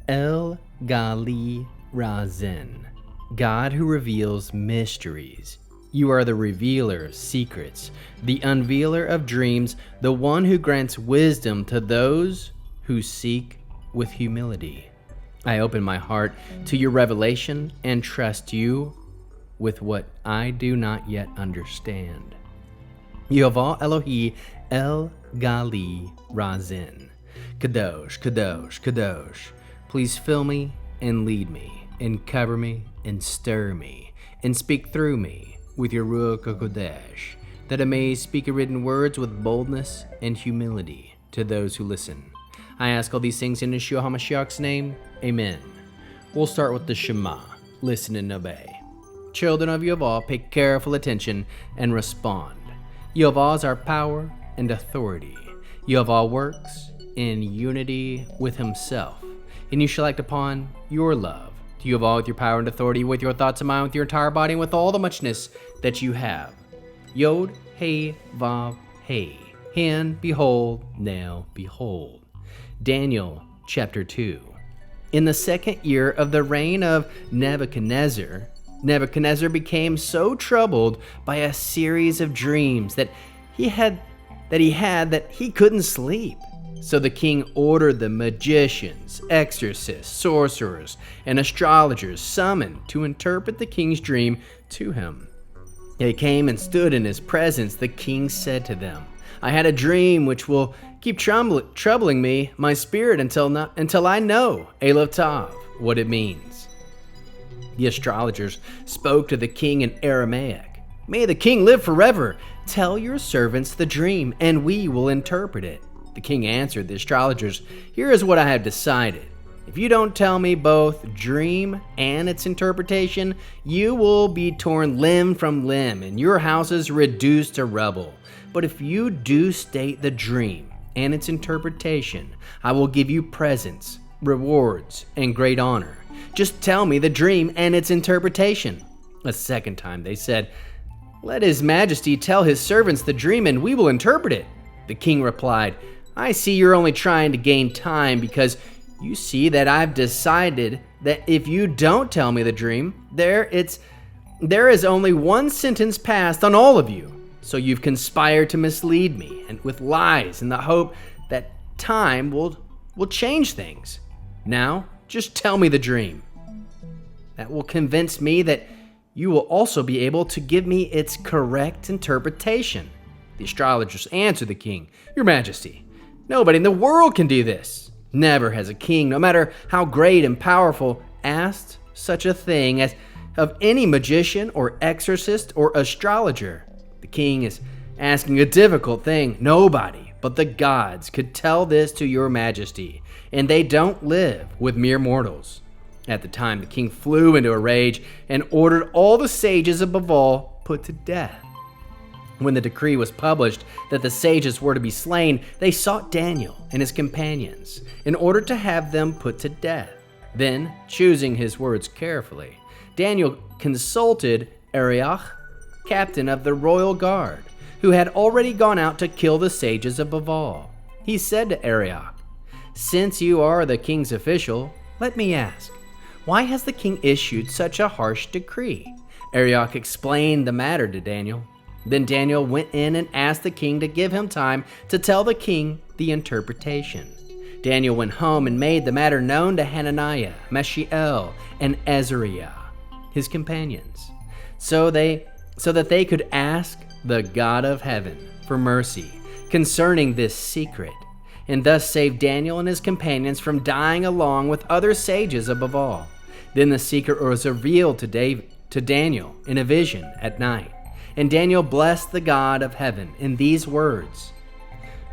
El Gali Razen, God who reveals mysteries. You are the revealer of secrets, the unveiler of dreams, the one who grants wisdom to those who seek with humility. I open my heart to your revelation and trust you with what I do not yet understand. Yehovah Elohi El Gali Razen. Kadosh, Kadosh, Kadosh. Please fill me and lead me and cover me and stir me and speak through me with your Ruach HaKodesh, that I may speak your written words with boldness and humility to those who listen. I ask all these things in Yeshua HaMashiach's name. Amen. We'll start with the Shema. Listen and obey. Children of Yehovah, pay careful attention and respond. Yehovah is our power and authority. Yehovah works in unity with himself, and you shall act upon your love to Yehovah with your power and authority, with your thoughts and mind, with your entire body, and with all the muchness that you have. Yod, Hey, Vav, Hey. Hand, behold, now behold. Daniel chapter 2. In the second year of the reign of Nebuchadnezzar, Nebuchadnezzar became so troubled by a series of dreams that he had that he couldn't sleep. So the king ordered the magicians, exorcists, sorcerers, and astrologers summoned to interpret the king's dream to him. They came and stood in his presence. The king said to them, I had a dream which will keep troubling me, my spirit, until I know, Aleph Tav, what it means. The astrologers spoke to the king in Aramaic. May the king live forever. Tell your servants the dream, and we will interpret it. The king answered the astrologers, Here is what I have decided. If you don't tell me both dream and its interpretation, you will be torn limb from limb, and your houses reduced to rubble. But if you do state the dream and its interpretation, I will give you presents, rewards, and great honor. Just tell me the dream and its interpretation. A second time they said, Let his majesty tell his servants the dream, and we will interpret it. The king replied, I see you're only trying to gain time, because you see that I've decided that if you don't tell me the dream, there is only one sentence passed on all of you. So you've conspired to mislead me and with lies in the hope that time will change things. Now, just tell me the dream. That will convince me that you will also be able to give me its correct interpretation. The astrologers answered the king, Your Majesty, nobody in the world can do this. Never has a king, no matter how great and powerful, asked such a thing as of any magician or exorcist or astrologer. The king is asking a difficult thing. Nobody but the gods could tell this to your majesty, and they don't live with mere mortals. At the time, the king flew into a rage and ordered all the sages of Baal put to death. When the decree was published that the sages were to be slain, they sought Daniel and his companions in order to have them put to death. Then, choosing his words carefully, Daniel consulted Arioch, captain of the royal guard, who had already gone out to kill the sages of Baal. He said to Arioch, Since you are the king's official, let me ask, why has the king issued such a harsh decree? Arioch explained the matter to Daniel. Then Daniel went in and asked the king to give him time to tell the king the interpretation. Daniel went home and made the matter known to Hananiah, Mishael, and Azariah, his companions, so that they could ask the God of heaven for mercy concerning this secret, and thus save Daniel and his companions from dying along with other sages of Baal. Then the secret was revealed to Daniel in a vision at night. And Daniel blessed the God of heaven in these words,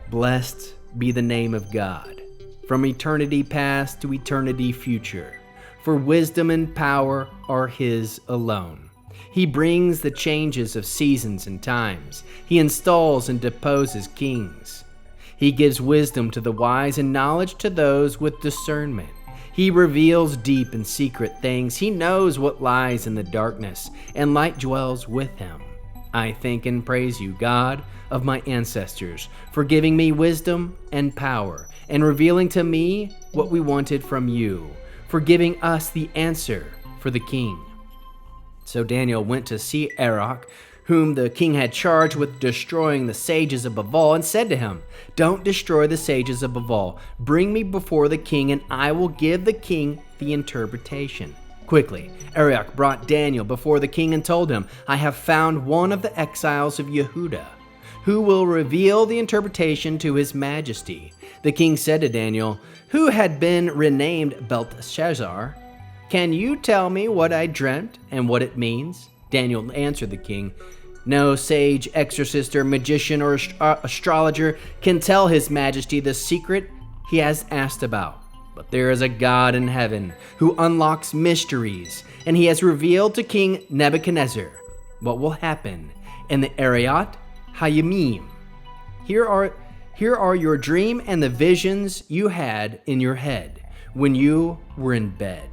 Blessed be the name of God, from eternity past to eternity future, for wisdom and power are his alone. He brings the changes of seasons and times. He installs and deposes kings. He gives wisdom to the wise and knowledge to those with discernment. He reveals deep and secret things. He knows what lies in the darkness, and light dwells with him. I thank and praise you, God of my ancestors, for giving me wisdom and power, and revealing to me what we wanted from you, for giving us the answer for the king." So Daniel went to see Arioch, whom the king had charged with destroying the sages of Babel, and said to him, "Don't destroy the sages of Babel. Bring me before the king, and I will give the king the interpretation." Quickly, Arioch brought Daniel before the king and told him, "I have found one of the exiles of Yehuda, who will reveal the interpretation to his majesty." The king said to Daniel, who had been renamed Belteshazzar, "Can you tell me what I dreamt and what it means?" Daniel answered the king, "No sage, exorcist, or magician, or astrologer can tell his majesty the secret he has asked about. But there is a God in heaven who unlocks mysteries, and he has revealed to King Nebuchadnezzar what will happen in the Ariyat Hayamim. Here are your dream and the visions you had in your head when you were in bed.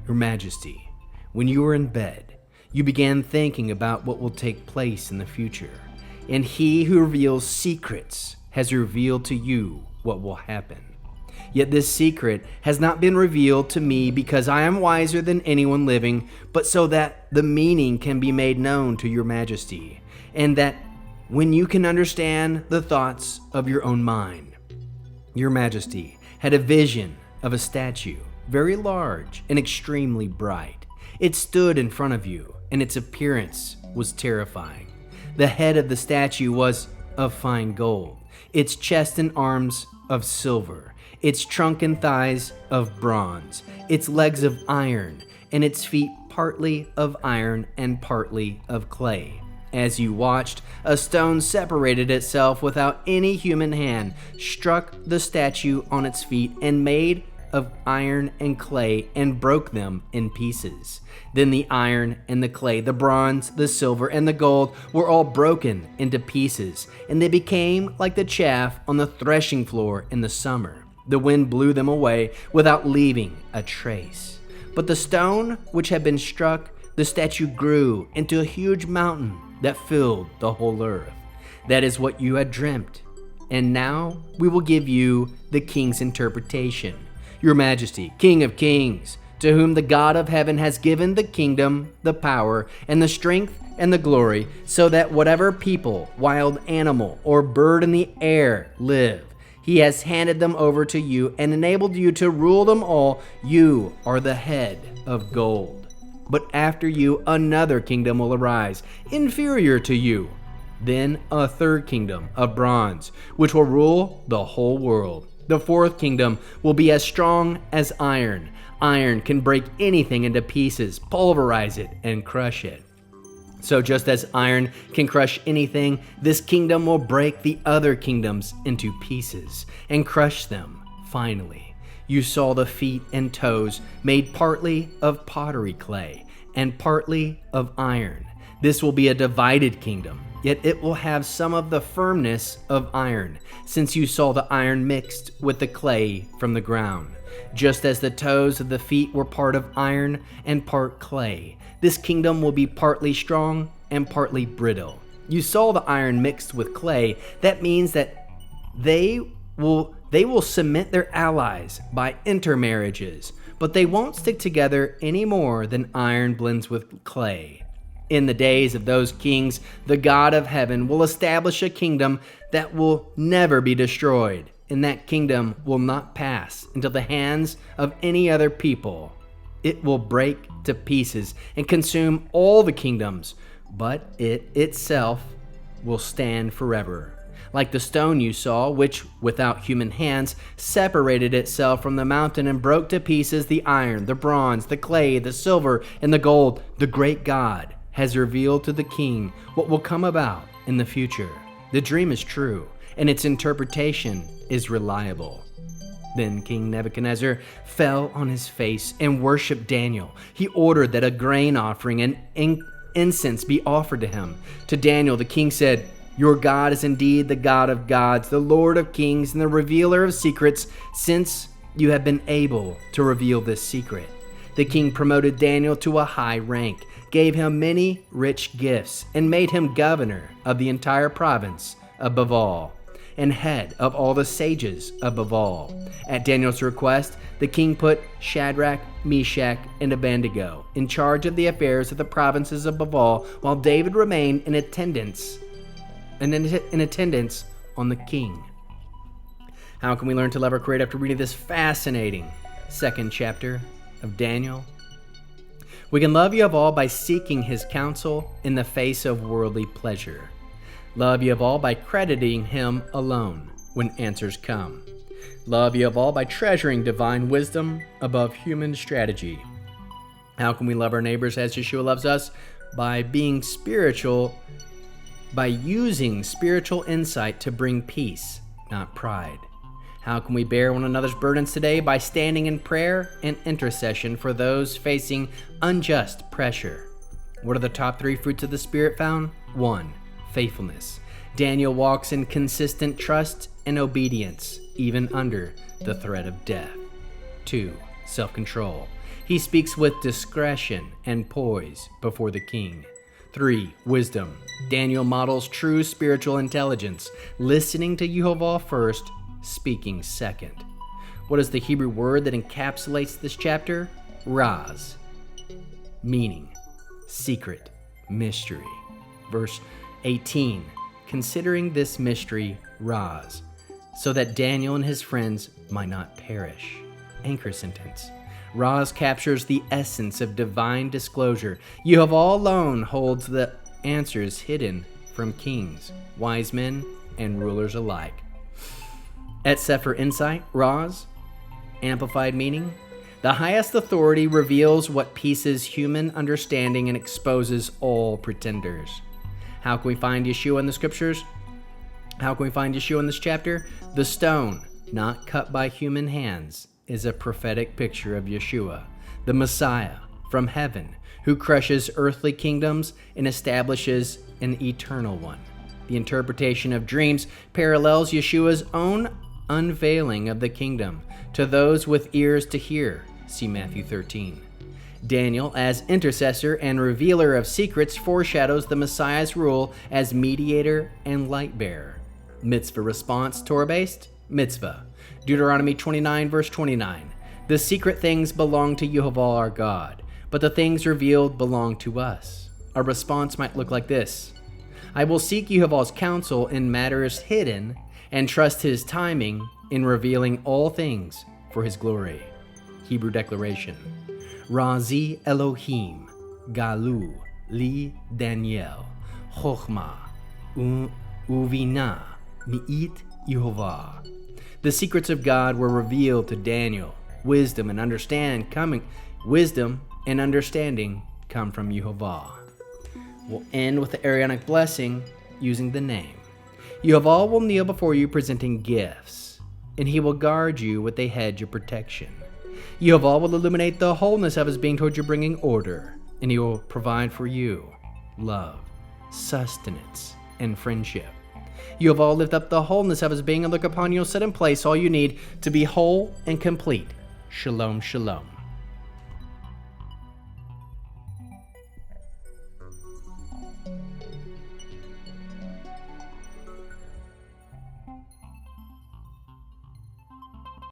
Your Majesty, when you were in bed, you began thinking about what will take place in the future, and he who reveals secrets has revealed to you what will happen. Yet this secret has not been revealed to me because I am wiser than anyone living, but so that the meaning can be made known to your Majesty, and that when you can understand the thoughts of your own mind." Your Majesty had a vision of a statue, very large and extremely bright. It stood in front of you, and its appearance was terrifying. The head of the statue was of fine gold, its chest and arms of silver, its trunk and thighs of bronze, its legs of iron, and its feet partly of iron and partly of clay. As you watched, a stone separated itself without any human hand, struck the statue on its feet, and made of iron and clay, and broke them in pieces. Then the iron and the clay, the bronze, the silver, and the gold were all broken into pieces, and they became like the chaff on the threshing floor in the summer. The wind blew them away without leaving a trace. But the stone which had been struck, the statue grew into a huge mountain that filled the whole earth. That is what you had dreamt. And now we will give you the king's interpretation. Your Majesty, King of Kings, to whom the God of heaven has given the kingdom, the power, and the strength and the glory, so that whatever people, wild animal, or bird in the air live, he has handed them over to you and enabled you to rule them all. You are the head of gold. But after you, another kingdom will arise, inferior to you. Then a third kingdom of bronze, which will rule the whole world. The fourth kingdom will be as strong as iron. Iron can break anything into pieces, pulverize it, and crush it. So just as iron can crush anything, this kingdom will break the other kingdoms into pieces and crush them. Finally, you saw the feet and toes made partly of pottery clay and partly of iron. This will be a divided kingdom, yet it will have some of the firmness of iron, since you saw the iron mixed with the clay from the ground. Just as the toes of the feet were part of iron and part clay, this kingdom will be partly strong and partly brittle. You saw the iron mixed with clay. That means that they will cement their allies by intermarriages, but they won't stick together any more than iron blends with clay. In the days of those kings, the God of heaven will establish a kingdom that will never be destroyed, and that kingdom will not pass into the hands of any other people. It will break to pieces and consume all the kingdoms, but it itself will stand forever. Like the stone you saw, which, without human hands, separated itself from the mountain and broke to pieces the iron, the bronze, the clay, the silver, and the gold, the great God has revealed to the king what will come about in the future. The dream is true, and its interpretation is reliable. Then King Nebuchadnezzar fell on his face and worshipped Daniel. He ordered that a grain offering and incense be offered to him. To Daniel, the king said, "Your God is indeed the God of gods, the Lord of kings, and the revealer of secrets, since you have been able to reveal this secret." The king promoted Daniel to a high rank, gave him many rich gifts, and made him governor of the entire province of Babel. and head of all the sages of Babel. At Daniel's request, the king put Shadrach, Meshach, and Abednego in charge of the affairs of the provinces of Babel, while David remained in attendance on the king. How can we learn to love our Creator after reading this fascinating second chapter of Daniel? We can love Yehovah by seeking His counsel in the face of worldly pleasure. Love Yehovah by crediting Him alone when answers come. Love Yehovah by treasuring divine wisdom above human strategy. How can we love our neighbors as Yeshua loves us? By being spiritual, by using spiritual insight to bring peace, not pride. How can we bear one another's burdens today? By standing in prayer and intercession for those facing unjust pressure. What are the top 3 fruits of the Spirit found? 1. Faithfulness. Daniel walks in consistent trust and obedience, even under the threat of death. 2. Self-control. He speaks with discretion and poise before the king. 3. Wisdom. Daniel models true spiritual intelligence, listening to Yehovah first, speaking second. What is the Hebrew word that encapsulates this chapter? Raz. Meaning, secret, mystery. Verse 18. Considering this mystery, Raz, so that Daniel and his friends might not perish. Anchor sentence. Raz captures the essence of divine disclosure. Yehovah alone holds the answers hidden from kings, wise men, and rulers alike. Et Sefer Insight, Raz, amplified meaning. The highest authority reveals what pieces human understanding and exposes all pretenders. How can we find Yeshua in the scriptures? How can we find Yeshua in this chapter? The stone, not cut by human hands, is a prophetic picture of Yeshua, the Messiah from heaven, who crushes earthly kingdoms and establishes an eternal one. The interpretation of dreams parallels Yeshua's own unveiling of the kingdom to those with ears to hear. See Matthew 13. Daniel, as intercessor and revealer of secrets, foreshadows the Messiah's rule as mediator and light bearer. Mitzvah response, Torah-based, mitzvah. Deuteronomy 29, verse 29. The secret things belong to Yehovah our God, but the things revealed belong to us. Our response might look like this: I will seek Yehovah's counsel in matters hidden and trust His timing in revealing all things for His glory. Hebrew declaration. Razi Elohim, Galu, Li Daniel, Chochma, Uvina, Mi'it Yehovah. The secrets of God were revealed to Daniel. Wisdom and understanding come from Yehovah. We'll end with the Aaronic blessing using the name. Yehovah will kneel before you presenting gifts, and He will guard you with a hedge of protection. Yehovah will illuminate the wholeness of His being towards you, bringing order, and He will provide for you love, sustenance, and friendship. Yehovah will lift up the wholeness of His being and look upon you and set in place all you need to be whole and complete. Shalom, shalom.